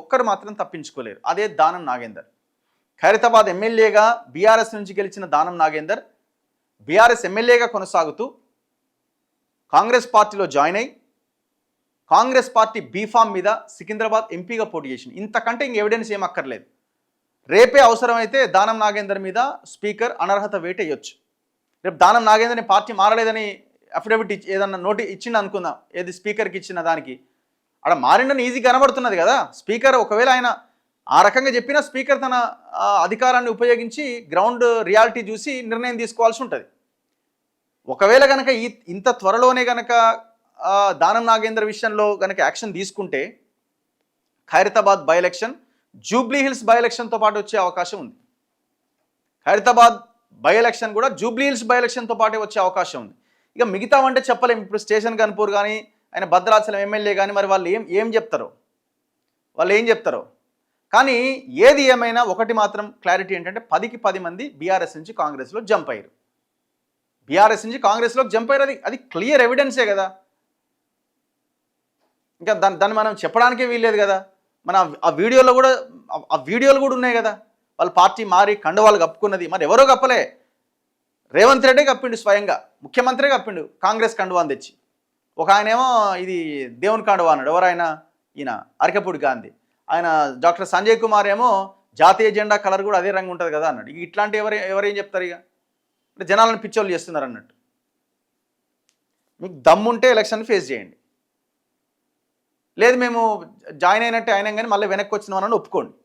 ఒక్కరు మాత్రం తప్పించుకోలేరు. అదే దానం నాగేందర్. ఖైరతాబాద్ ఎమ్మెల్యేగా బీఆర్ఎస్ నుంచి గెలిచిన దానం నాగేందర్ బీఆర్ఎస్ ఎమ్మెల్యేగా కొనసాగుతూ కాంగ్రెస్ పార్టీలో జాయిన్ అయ్యి కాంగ్రెస్ పార్టీ బీఫామ్ మీద సికింద్రాబాద్ ఎంపీగా పోటీ చేసింది. ఇంతకంటే ఇంక ఎవిడెన్స్ ఏం అక్కర్లేదు. రేపే అవసరమైతే దానం నాగేందర్ మీద స్పీకర్ అనర్హత వేటు వేయొచ్చు. రేపు దానం నాగేందర్ని పార్టీ మారలేదని అఫిడవిట్ ఏదన్నా నోటి ఇచ్చింది అనుకుందాం, ఏది స్పీకర్కి ఇచ్చిన దానికి అక్కడ మారిండని ఈజీ కనబడుతున్నది కదా. స్పీకర్ ఒకవేళ ఆయన ఆ రకంగా చెప్పినా స్పీకర్ తన అధికారాన్ని ఉపయోగించి గ్రౌండ్ రియాలిటీ చూసి నిర్ణయం తీసుకోవాల్సి ఉంటుంది. ఒకవేళ కనుక ఇంత త్వరలోనే కనుక దానం నాగేందర్ విషయంలో కనుక యాక్షన్ తీసుకుంటే Khairatabad by election Jubilee Hills by ఎలక్షన్తో పాటు వచ్చే అవకాశం ఉంది. ఖైరతాబాద్ బై ఎలక్షన్ కూడా జూబ్లీ హిల్స్ బై ఎలక్షన్తో పాటే వచ్చే అవకాశం ఉంది. ఇక మిగతావంటే చెప్పలేము. ఇప్పుడు స్టేషన్ గన్పూర్ కానీ ఆయన భద్రాచలం ఎమ్మెల్యే కానీ మరి వాళ్ళు ఏం చెప్తారో కానీ ఏది ఏమైనా ఒకటి మాత్రం క్లారిటీ ఏంటంటే 10కి 10 మంది బీఆర్ఎస్ నుంచి కాంగ్రెస్లో జంప్ అయ్యారు. బీఆర్ఎస్ నుంచి కాంగ్రెస్లోకి జంప్ అయ్యారు. అది క్లియర్ ఎవిడెన్సే కదా. ఇంకా దాన్ని మనం చెప్పడానికే వీల్లేదు కదా. మన ఆ వీడియోలు కూడా ఉన్నాయి కదా. వాళ్ళ పార్టీ మారి కండువాలు కప్పుకున్నది మరి ఎవరో కప్పలే. రేవంత్ రెడ్డే కప్పిండు, స్వయంగా ముఖ్యమంత్రే కప్పిండు కాంగ్రెస్ కండువాని తెచ్చి. ఒక ఆయనేమో ఇది దేవుని కండువా అన్నాడు. ఎవరైనా ఈయన అరకపూడి గాంధీ. ఆయన డాక్టర్ సంజయ్ కుమార్ ఏమో జాతీయ జెండా కలర్ కూడా అదే రంగు ఉంటుంది కదా అన్నాడు. ఇట్లాంటి ఎవరేం చెప్తారు? ఇక అంటే జనాలను పిచ్చోళ్ళు చేస్తున్నారు అన్నట్టు. మీకు దమ్ముంటే ఎలక్షన్ ఫేస్ చేయండి. లేదు మేము జాయిన్ అయినట్టే అయినాం కానీ మళ్ళీ వెనక్కి వచ్చినామని ఒప్పుకోండి.